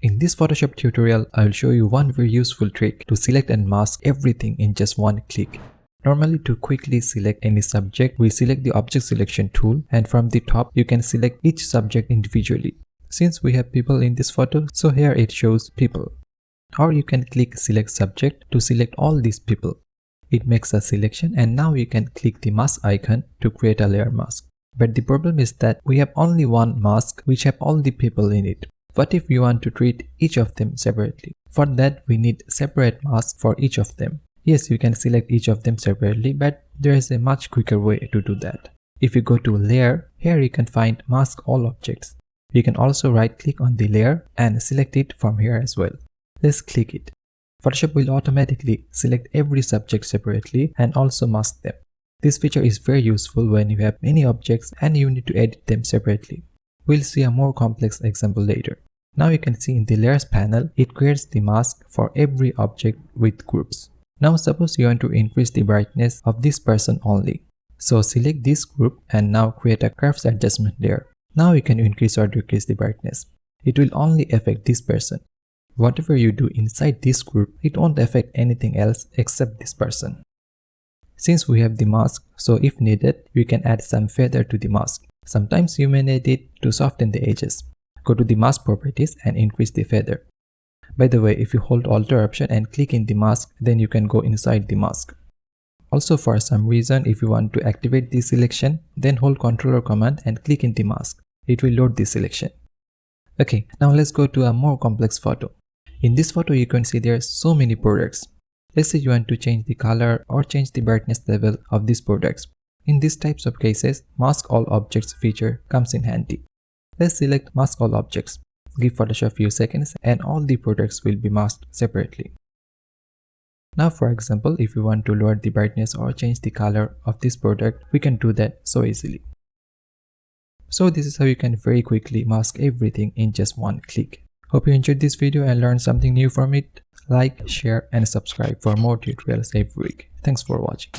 In this Photoshop tutorial, I will show you one very useful trick to select and mask everything in just one click. Normally, to quickly select any subject, we select the object selection tool, and from the top you can select each subject individually. Since we have people in this photo, so here it shows people. Or you can click select subject to select all these people. It makes a selection, and now you can click the mask icon to create a layer mask. But the problem is that we have only one mask which have all the people in it. What if we want to treat each of them separately? For that, we need separate masks for each of them. Yes, you can select each of them separately, but there is a much quicker way to do that. If you go to Layer, here you can find Mask All Objects. You can also right-click on the layer and select it from here as well. Let's click it. Photoshop will automatically select every subject separately and also mask them. This feature is very useful when you have many objects and you need to edit them separately. We'll see a more complex example later. Now you can see in the layers panel, it creates the mask for every object with groups. Now suppose you want to increase the brightness of this person only. So select this group and now create a curves adjustment layer. Now you can increase or decrease the brightness. It will only affect this person. Whatever you do inside this group, it won't affect anything else except this person. Since we have the mask, so if needed, we can add some feather to the mask. Sometimes you may need it to soften the edges. Go to the mask properties and increase the feather. By the way, if you hold Alt option and click in the mask, then you can go inside the mask. Also, for some reason, if you want to activate the selection, then hold Ctrl or Command and click in the mask. It will load the selection. Okay, now let's go to a more complex photo. In this photo, you can see there are so many products. Let's say you want to change the color or change the brightness level of these products. In these types of cases, Mask All Objects feature comes in handy. Let's select Mask All Objects. Give Photoshop a few seconds and all the products will be masked separately. Now for example, if you want to lower the brightness or change the color of this product, we can do that so easily. So this is how you can very quickly mask everything in just one click. Hope you enjoyed this video and learned something new from it. Like, share and subscribe for more tutorials every week. Thanks for watching.